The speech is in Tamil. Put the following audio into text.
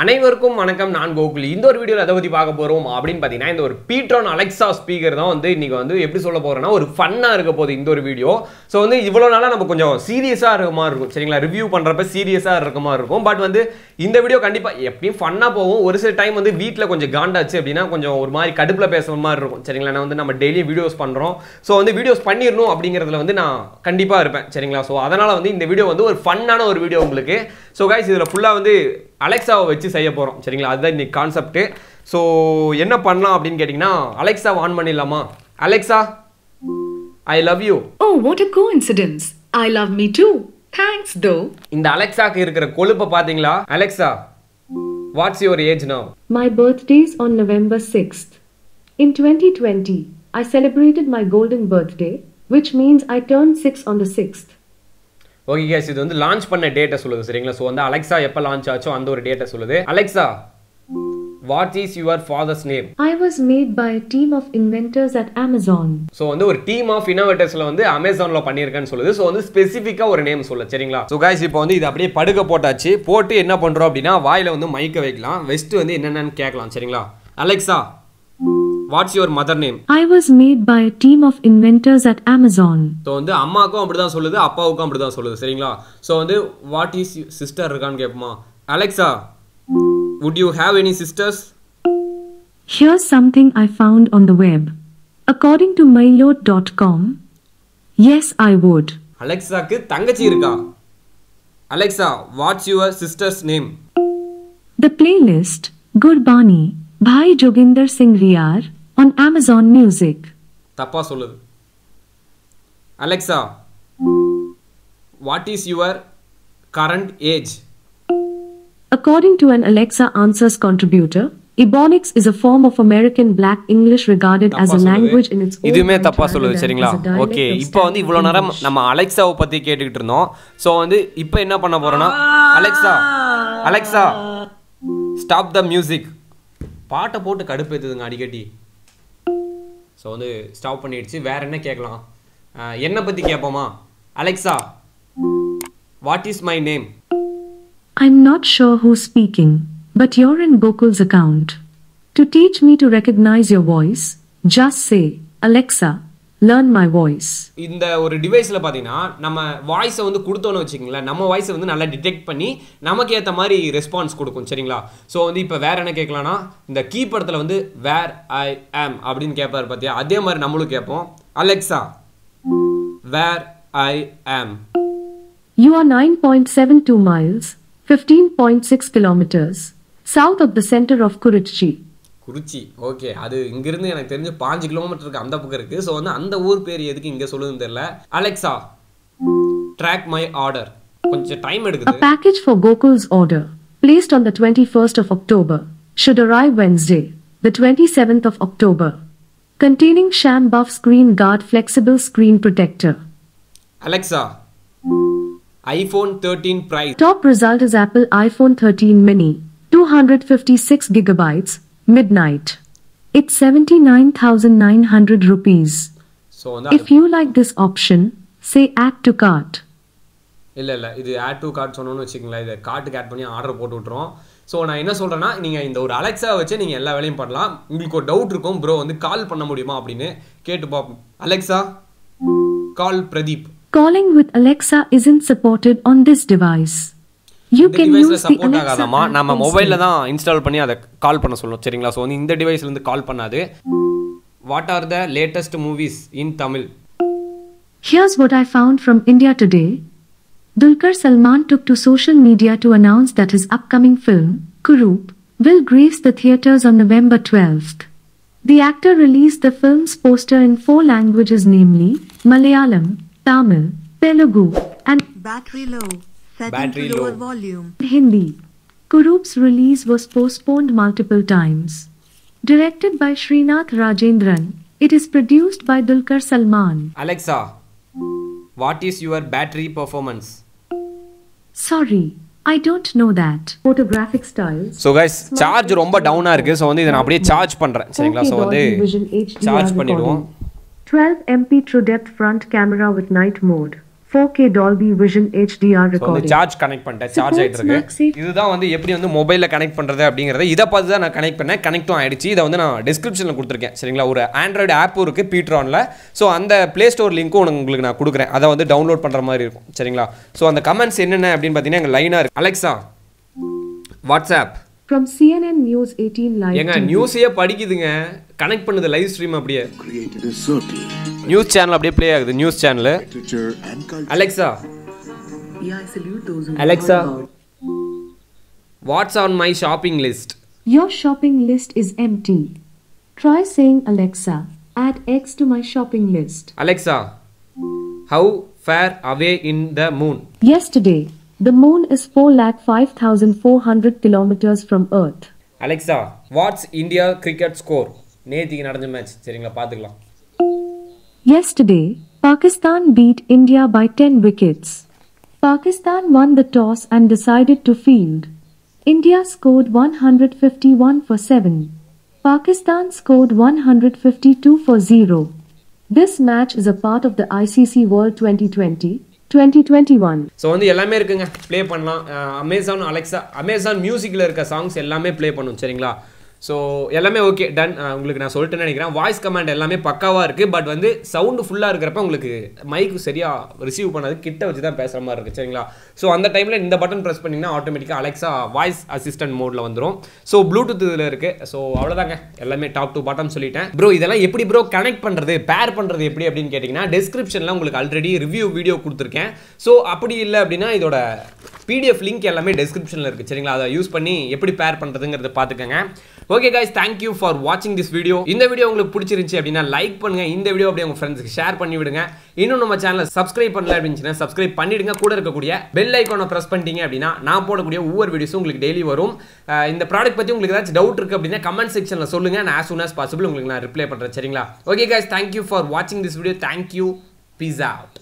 அனைவருக்கும் வணக்கம். நான் கோகுல். இந்த ஒரு வீடியோல எதை பத்தி பார்க்க போறோம் அப்படின்னு பாத்தீங்கன்னா, இந்த ஒரு பீட்ரான் அலெக்சா ஸ்பீக்கர் தான் வந்து இன்னைக்கு வந்து எப்படி சொல்ல போறேன்னா ஒரு ஃபன்னா இருக்க போகுது இந்த ஒரு வீடியோ. ஸோ வந்து இவ்வளவு நாளா நம்ம கொஞ்சம் சீரியஸா இருக்க மாதிரி இருக்கும், சரிங்களா? ரிவ்யூ பண்றப்ப சீரியஸா இருக்க மாதிரி இருக்கும். பட் வந்து இந்த வீடியோ கண்டிப்பா எப்பயும் ஃபன்னா போகும். ஒரு சில டைம் வந்து வீட்டில் கொஞ்சம் காண்டாச்சு அப்படின்னா கொஞ்சம் ஒரு மாதிரி கடுப்புல பேசுற மாதிரி இருக்கும், சரிங்களா? நான் வந்து நம்ம டெய்லி வீடியோஸ் பண்றோம். ஸோ வந்து வீடியோஸ் பண்ணிடணும் அப்படிங்கிறதுல வந்து நான் கண்டிப்பா இருப்பேன், சரிங்களா? ஸோ அதனால வந்து இந்த வீடியோ வந்து ஒரு ஃபன்னான ஒரு வீடியோ உங்களுக்கு. ஸோ கைஸ் இதில் ஃபுல்லாக வந்து அலெக்சாவை வச்சு செய்ய போகிறோம், சரிங்களா? அதுதான் இன்னைக்கு கான்செப்ட்டு. ஸோ என்ன பண்ணலாம் அப்படின்னு கேட்டிங்கன்னா, அலெக்சா ஆன் பண்ணிடலாமா? Alexa, I love you. Oh, what a coincidence. I love me too. Thanks though. இந்த அலெக்சாக்கு இருக்கிற கொழுப்பை பார்த்தீங்களா? Alexa, what's your age now? My birthday's on November 6th. In 2020, I celebrated my golden birthday, which means I turned 6 on the 6th. Okay case, இது வந்து லான்ச் பண்ண டேட்டை சொல்லுது, சரிங்களா? ஸோ வந்து அலெக்சா எப்போ லான்ச் ஆச்சோ அந்த ஒரு டேட்டை சொல்லுது. Alexa, what is your father's name? I was made by a team of inventors at Amazon. So வந்து ஒரு டீம் ஆஃப் இன்னோவேட்டர்ஸ்ல வந்து அமேசான்ல பண்ணியிருக்கேன்னு சொல்லுது. ஸோ வந்து ஸ்பெசிஃபிக்கா ஒரு நேம் சொல்ல, சரிங்களா? ஸோ கைஸ் இப்போ வந்து இது அப்படியே படுக்க போட்டாச்சு. போட்டு என்ன பண்றோம் அப்படின்னா வாயில வந்து மைக்க வைக்கலாம், வெஸ்ட் வந்து என்னென்னு கேட்கலாம், சரிங்களா? Alexa, what's your mother name? I was made by a team of inventors at Amazon. So வந்து அம்மாவுக்கும் அப்படிதான் சொல்லுது, அப்பாவுக்கும் அப்படிதான் சொல்லுது, சரிங்களா? ஸோ வந்து வாட் இஸ் சிஸ்டர் இருக்கான்னு கேட்போமா? Alexa, would you have any sisters? Here's something I found on the web. According to mylord.com, yes, I would. அலெக்சாக்கு தங்கச்சி இருக்கா? Alexa, what's your sisters name? The playlist, Gurbani, Bhai Joginder Singh Riyar, on Amazon Music. தப்பா சொல்லுது. Alexa, what is your current age? According to an Alexa Answers contributor, Ebonics is a form of American Black English regarded as a language in its own இதுமே தப்பா right சொல்லுது, rather than சரிங்களா? as a dialect okay, of இப்போ வந்து இவ்வளோ நேரம் English. நம்ம அலெக்சாவை பற்றி கேட்டுக்கிட்டு இருந்தோம். ஸோ வந்து இப்போ என்ன பண்ண போறோம்னா, Alexa, Alexa, stop the music. பாட்டை போட்டு கடுப்பேற்றுதுங்க அடிக்கடி. ஸோ வந்து ஸ்டாப் பண்ணிடுச்சு. வேற என்ன கேட்கலாம்? என்னை பற்றி கேட்போமா? Alexa, what is my name? I'm not sure who's speaking, but you're in Gokul's account. To teach me to recognize your voice, just say, Alexa, learn my voice. இந்த ஒரு டிவைஸில் பார்த்தீங்கன்னா நம்ம வாய்ஸை வந்து கொடுத்தோன்னு வச்சுக்கோங்களேன், நம்ம வாய்ஸை வந்து நல்லா டிடெக்ட் பண்ணி நமக்கு ஏற்ற மாதிரி ரெஸ்பான்ஸ் கொடுக்கும், சரிங்களா? ஸோ வந்து இப்போ வேற என்ன கேட்கலாம்னா, இந்த கீ படத்தில் வந்து வேர் ஐ ஆம் அப்படின்னு கேட்பாரு பார்த்தியா, அதே மாதிரி நம்மளும் கேட்போம். அலெக்சா, வேர் ஐ ஆம். You are 9.72 miles, 15.6 kilometers, south of the center of Kurichi. Kurichi, okay. அது இங்கிருந்து எனக்கு தெரிஞ்சு 5 கிலோமீட்டருக்கு அந்த பக்கம் இருக்குது. ஸோ வந்து அந்த ஊர் பேர் எதுக்கு இங்கே சொல்லுதுன்னு தெரியல. Alexa, track my order. கொஞ்சம் டைம் எடுக்குது. A package for Gokul's order, placed on the 21st of October, should arrive Wednesday, the 27th of October, containing Sham Buff Screen Guard Flexible Screen Protector. Alexa, iPhone 13 price. Top result is Apple iPhone 13 mini, 256 gigabytes, midnight. It's 79,900 rupees. So வந்து If you like this option, say add to cart. இல்லை இது ஆட் டு கார்ட் சொன்னோன்னு வச்சுக்கோங்களேன், இதை கார்ட்டுக்கு ஆட் பண்ணி ஆர்டர் போட்டு விட்ருவோம். ஸோ நான் என்ன சொல்கிறேன்னா, நீங்கள் இந்த ஒரு அலெக்ஸா வச்சு நீங்கள் எல்லா வேலையும் பண்ணலாம். உங்களுக்கு ஒரு டவுட் இருக்கும், ப்ரோ வந்து கால் பண்ண முடியுமா அப்படின்னு கேட்டு பார்ப்போம். Alexa, call Pradeep. Calling with Alexa isn't supported on this device. You இந்த can டிவைஸில் use the support Alexa ஆகாதாமா, app நம்ம instead. மொபைலில் தான் இன்ஸ்டால் பண்ணி அதை கால் பண்ண சொல்லணும், சரிங்களா? ஸோ வந்து இந்த டிவைஸ்லேருந்து கால் பண்ணாது. What are the latest movies in Tamil? Here's what I found from India Today. Dulquer Salman took to social media to announce that his upcoming film, Kurup, will grace the theatres on November 12th. The actor released the film's poster in 4 languages, namely Malayalam, Tamil, Telugu, and Battery low. Setting Battery to lower low. volume. Hindi. Kurup's release was postponed multiple times. Directed by Srinath Rajendran, it is produced by Dulquer Salman. Alexa, what is your battery performance? Sorry, I don't know that. Photographic styles. So guys, charge ரொம்ப டவுனாக இருக்குது. ஸோ வந்து இதை நான் அப்படியே சார்ஜ் பண்ணுறேன், சரிங்களா? ஸோ வந்து சார்ஜ் பண்ணிடுவோம். 12 MP true depth front camera with night mode. 4K Dolby Vision HDR வந்து recording. சார்ஜ் கனெக்ட் பண்ணிட்டேன், சார்ஜ் ஆயிட்டு இருக்கு. இதுதான் வந்து எப்படி வந்து மொபைலில் கனெக்ட் பண்ணுறது அப்படிங்கிறத இதை பார்த்து தான் நான் கனெக்ட் பண்ணேன். கனெக்டும் ஆயிடுச்சு. இதை வந்து நான் டிஸ்கிரிப்ஷனில் கொடுத்துருக்கேன் சரிங்களா. ஒரு ஆண்ட்ராய்டு ஆப்பும் இருக்குது பீட்ரானில். ஸோ அந்த ப்ளே ஸ்டோர் லிங்க்கும் உங்களுக்கு நான் கொடுக்குறேன். அதை வந்து டவுன்லோட் பண்ணுற மாதிரி இருக்கும் சரிங்களா. ஸோ அந்த கமெண்ட்ஸ் என்னென்ன அப்படின்னு பார்த்தீங்கன்னா எங்கள் லைனாக இருக்குது. Alexa WhatsApp From CNN News 18 Live எங்க TV. நியூஸையே படிக்குதுங்க, கனெக்ட் பண்ணுது லைவ் ஸ்ட்ரீம். அப்படியே created a circle. News channel அப்படியே ப்ளே ஆகுது. News channel. Literature and culture. Alexa Yeah, I salute those who Alexa. know about. What's on my shopping list. Your shopping list is empty. Try saying Alexa, add X to my shopping list. Alexa how far away in the moon. Yesterday, the moon is 4,05,400 kilometers from Earth. Alexa what's India cricket score. நேத்திக்கு நடந்த மேட்ச் சரிங்களா, பார்த்துக்கலாம். Yesterday, Pakistan beat India by 10 wickets. Pakistan won the toss and decided to field. India scored 151 for 7. Pakistan scored 152 for 0. This match is a part of the ICC World 2020-2021. So வந்து எல்லாமே இருக்குங்க, ப்ளே பண்ணலாம். அமேசான் அலெக்ஸா, அமேசான் மியூசிக்கில் இருக்க சாங்ஸ் எல்லாமே ப்ளே பண்ணும் சரிங்களா. ஸோ எல்லாமே ஓகே டன். உங்களுக்கு நான் சொல்லிட்டு நினைக்கிறேன். வாய்ஸ் கமாண்ட் எல்லாமே பக்காவாக இருக்குது. பட் வந்து சவுண்டு ஃபுல்லாக இருக்கிறப்ப உங்களுக்கு மைக்கு சரியாக ரிசீவ் பண்ணாது, கிட்ட வச்சு தான் பேசுகிற மாதிரி இருக்குது சரிங்களா. ஸோ அந்த டைமில் இந்த பட்டன் ப்ரெஸ் பண்ணிங்கன்னா ஆட்டோமேட்டிக்காக அலெக்ஸா வாய்ஸ் அசிஸ்டன்ட் மோடில் வந்துடும். ஸோ ப்ளூடூத் இதில் இருக்குது. ஸோ அவ்வளோதாங்க, எல்லாமே டாப் டு பாட்டம் சொல்லிட்டேன். ப்ரோ இதெல்லாம் எப்படி ப்ரோ கனெக்ட் பண்ணுறது, பேர் பண்ணுறது எப்படி அப்படின்னு கேட்டிங்கன்னா டிஸ்கிரிப்ஷனில் உங்களுக்கு ஆல்ரெடி ரிவ்யூ வீடியோ கொடுத்துருக்கேன். ஸோ அப்படி இல்லை அப்படின்னா இதோட பிடிஎஃப் லிங்க் எல்லாமே டிஸ்கிரிப்ஷனில் இருக்குது சரிங்களா. அதை யூஸ் பண்ணி எப்படி பேர் பண்ணுறதுங்கிறத பார்த்துக்கோங்க. ஓகே கைஸ், தேங்க்யூ ஃபார் வாட்சிங் திஸ் வீடியோ. இந்த வீடியோ உங்களுக்கு பிடிச்சிருந்துச்சு அப்படின்னா லைக் பண்ணுங்க. இந்த வீடியோ அப்படியே உங்க ஃப்ரெண்ட்ஸ்க்கு ஷேர் பண்ணி விடுங்க. இன்னும் நம்ம சேனலை சப்ஸ்கிரைப் பண்ணல அப்படின்னு சப்ஸ்கிரைப் பண்ணிடுங்க. கூட இருக்கக்கூடிய பெல் ஐக்கானை பிரஸ் பண்ணிட்டீங்க அப்படின்னா நான் போடக்கூடிய ஒவ்வொரு வீடியோஸும் உங்களுக்கு டெய்லி வரும். இந்த ப்ராடக்ட் பற்றி உங்களுக்கு ஏதாச்சும் டவுட் இருக்குது அப்படின்னா கமெண்ட் செக்ஷனில் சொல்லுங்க. நான் as soon as possible உங்களுக்கு நான் ரிப்ளை பண்ணுறேன் சரிங்களா. ஓகே கைஸ், தேங்க்யூ ஃபார் வாட்சிங் this video. Thank you, peace out.